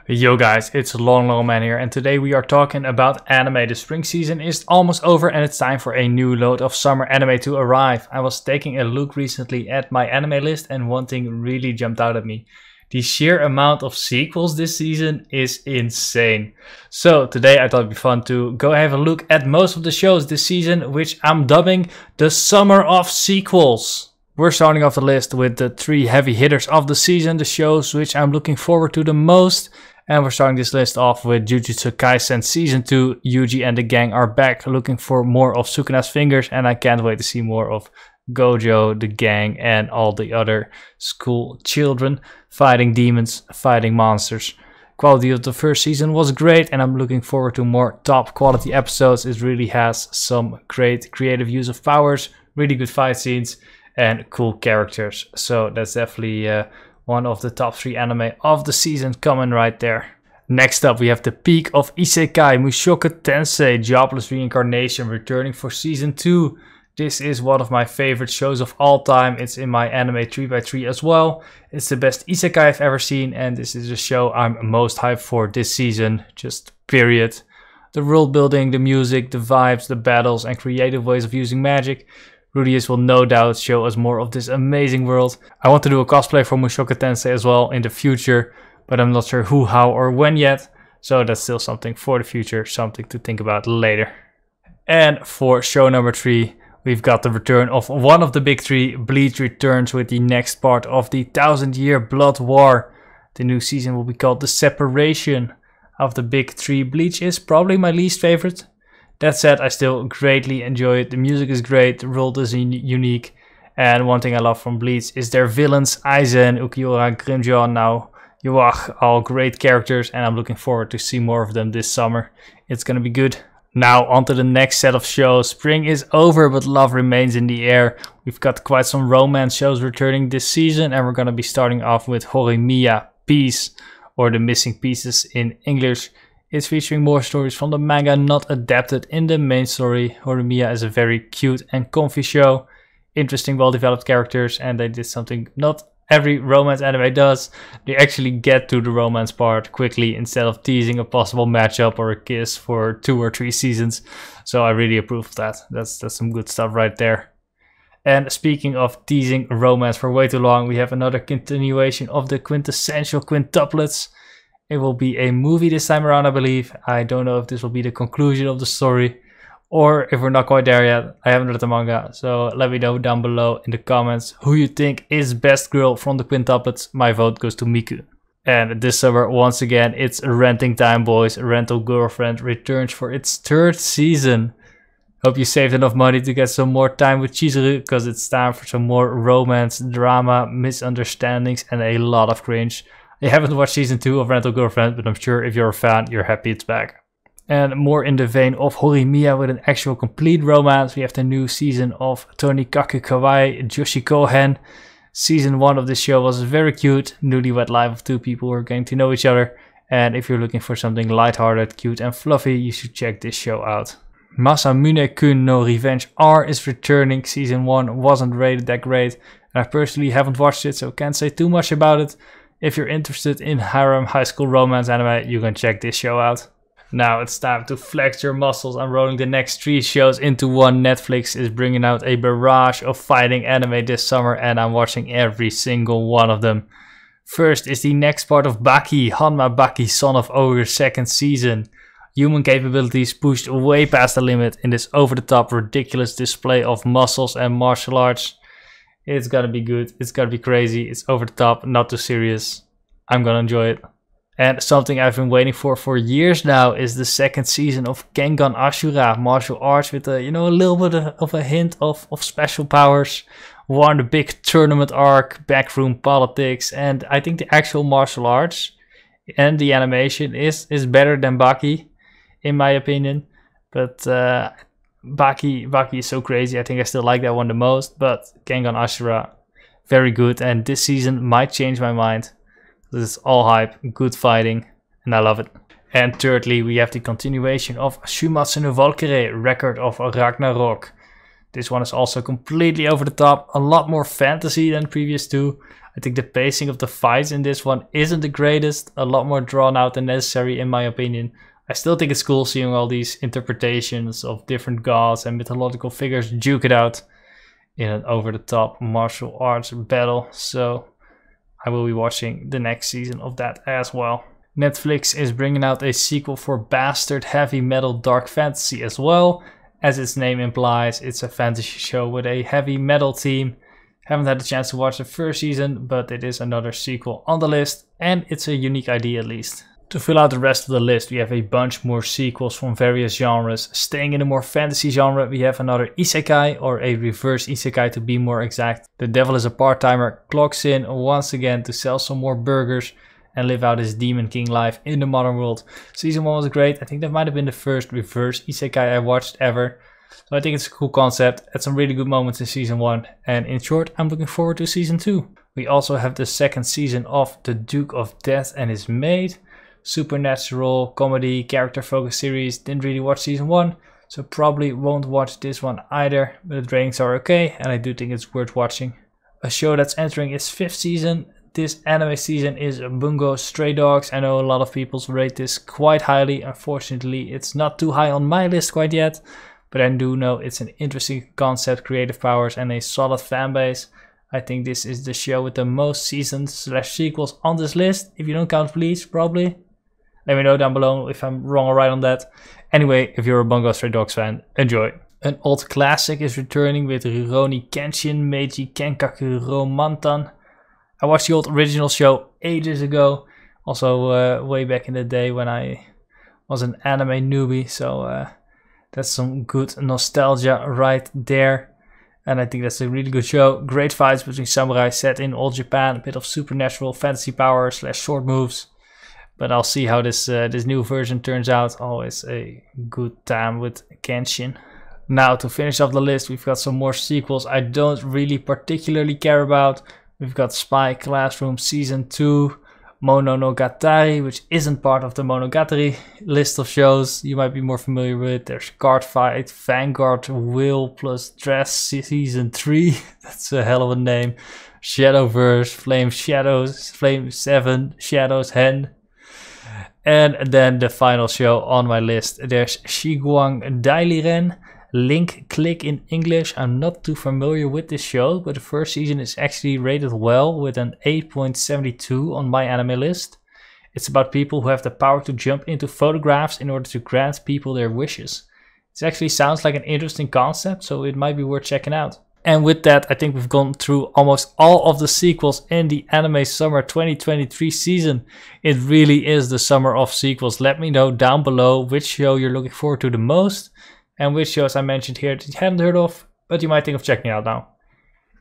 Yo guys, it's Long Man here and today we are talking about anime. The spring season is almost over and it's time for a new load of summer anime to arrive. I was taking a look recently at my anime list and one thing really jumped out at me. The sheer amount of sequels this season is insane. So today I thought it'd be fun to go have a look at most of the shows this season, which I'm dubbing the Summer of Sequels. We're starting off the list with the 3 heavy hitters of the season, the shows which I'm looking forward to the most. And we're starting this list off with Jujutsu Kaisen Season 2. Yuji and the gang are back, looking for more of Sukuna's fingers, and I can't wait to see more of Gojo, the gang, and all the other school children fighting demons, fighting monsters. Quality of the first season was great, and I'm looking forward to more top quality episodes. It really has some great creative use of powers, really good fight scenes, and cool characters. So that's definitely one of the top 3 anime of the season coming right there. Next up we have the Peak of Isekai, Mushoku Tensei, Jobless Reincarnation, returning for season 2. This is one of my favorite shows of all time. It's in my anime 3x3 as well. It's the best isekai I've ever seen, and this is the show I'm most hyped for this season, just period. The world building, the music, the vibes, the battles, and creative ways of using magic. Rudius will no doubt show us more of this amazing world. I want to do a cosplay for Mushoku Tensei as well in the future, but I'm not sure who, how, or when yet. So that's still something for the future, something to think about later. And for show number 3, we've got the return of one of the big 3. Bleach returns with the next part of the 1000-year Blood War. The new season will be called The Separation. Of the big 3, Bleach is probably my least favorite. That said, I still greatly enjoy it. The music is great, the world is unique. And one thing I love from Bleach is their villains, Aizen, Ukiura, Grimjaw, now Yuach, all great characters. And I'm looking forward to see more of them this summer. It's gonna be good. Now on to the next set of shows. Spring is over, but love remains in the air. We've got quite some romance shows returning this season. And we're gonna be starting off with horimiya, Peace, or The Missing Pieces in English. It's featuring more stories from the manga not adapted in the main story. Horimiya is a very cute and comfy show. Interesting, well-developed characters, and they did something not every romance anime does. They actually get to the romance part quickly instead of teasing a possible matchup or a kiss for 2 or 3 seasons. So I really approve of that. That's some good stuff right there. And speaking of teasing romance for way too long, we have another continuation of the Quintessential Quintuplets. It will be a movie this time around, I believe. I don't know if this will be the conclusion of the story or if we're not quite there yet. I haven't read the manga, so let me know down below in the comments who you think is best girl from the Quintuplets. My vote goes to Miku. And this summer, once again, it's renting time, boys. Rental Girlfriend returns for its 3rd season. Hope you saved enough money to get some more time with Chizuru, because it's time for some more romance, drama, misunderstandings, and a lot of cringe. I haven't watched season 2 of Rental Girlfriend, but I'm sure if you're a fan, you're happy it's back. And more in the vein of horimiya with an actual complete romance, we have the new season of Tonikaku Kawaii Joshi Kohen. Season 1 of this show was very cute, newlywed life of 2 people who are getting to know each other. And if you're looking for something lighthearted, cute and fluffy, you should check this show out. Masamune-kun no Revenge R is returning. Season 1 wasn't rated that great, and I personally haven't watched it, so can't say too much about it. If you're interested in harem high school romance anime, you can check this show out. Now it's time to flex your muscles. I'm rolling the next 3 shows into one. Netflix is bringing out a barrage of fighting anime this summer, and I'm watching every single one of them. First is the next part of Baki, Hanma Baki, Son of Ogre, 2nd season. Human capabilities pushed way past the limit in this over-the-top ridiculous display of muscles and martial arts. It's gotta be good, it's gotta be crazy, it's over the top, not too serious. I'm gonna enjoy it. And something I've been waiting for years now is the 2nd season of Genjutsu Ashura, martial arts with a, a little bit of a hint of special powers. Won the big tournament arc, backroom politics, and I think the actual martial arts and the animation is better than Baki, in my opinion. But Baki is so crazy. I think I still like that one the most, but Genjutsu Ashura, very good, and this season might change my mind. This is all hype, good fighting, and I love it. And thirdly, we have the continuation of Shumatsu no Valkyrie, Record of Ragnarok. This one is also completely over the top, a lot more fantasy than previous two. I think the pacing of the fights in this one isn't the greatest, a lot more drawn out than necessary in my opinion. I still think it's cool seeing all these interpretations of different gods and mythological figures duke it out in an over-the-top martial arts battle, so I will be watching the next season of that as well. Netflix is bringing out a sequel for Bastard Heavy Metal Dark Fantasy as well. As its name implies, it's a fantasy show with a heavy metal theme. Haven't had the chance to watch the first season, but it is another sequel on the list, and it's a unique idea at least. To fill out the rest of the list, we have a bunch more sequels from various genres. Staying in the more fantasy genre, we have another isekai, or a reverse isekai to be more exact. The devil is a part-timer, clocks in once again to sell some more burgers and live out his Demon King life in the modern world. Season 1 was great. I think that might have been the first reverse isekai I watched ever. So I think it's a cool concept, had some really good moments in season 1, and in short, I'm looking forward to season 2. We also have the second season of The Duke of Death and His Maid. Supernatural, comedy, character focused series. Didn't really watch season 1, so probably won't watch this one either, but the ratings are okay, and I do think it's worth watching. A show that's entering its 5th season. This anime season is Bungo Stray Dogs. I know a lot of people rate this quite highly. Unfortunately, it's not too high on my list quite yet. But I do know it's an interesting concept, creative powers, and a solid fan base. I think this is the show with the most seasons / sequels on this list. If you don't count Bleach, probably. Let me know down below if I'm wrong or right on that. Anyway, if you're a Bungo Stray Dogs fan, enjoy. An old classic is returning with Rurouni Kenshin Meiji Kenkaku Romantan. I watched the old original show ages ago. Also way back in the day when I was an anime newbie. So that's some good nostalgia right there. And I think that's a really good show. Great fights between samurai set in old Japan. A bit of supernatural fantasy power / sword moves. But I'll see how this new version turns out. Always a good time with Kenshin. Now to finish off the list, we've got some more sequels I don't really particularly care about. We've got Spy Classroom Season 2. Mononogatari, which isn't part of the Monogatari list of shows you might be more familiar with. There's Card Fight, Vanguard, Will plus Dress Season 3. That's a hell of a name. Shadowverse, Flame Shadows, Flame 7, Shadows Hen. And then the final show on my list, there's Shiguan Diliren, Link Click in English. I'm not too familiar with this show, but the first season is actually rated well with an 8.72 on my anime list. It's about people who have the power to jump into photographs in order to grant people their wishes. It actually sounds like an interesting concept, so it might be worth checking out. And with that, I think we've gone through almost all of the sequels in the Anime Summer 2023 season. It really is the summer of sequels. Let me know down below which show you're looking forward to the most and which shows I mentioned here that you hadn't heard of, but you might think of checking out now.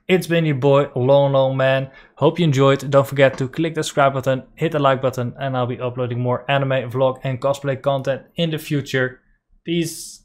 It's been your boy, Long Man. Hope you enjoyed. Don't forget to click the subscribe button, hit the like button, and I'll be uploading more anime, vlog, and cosplay content in the future. Peace.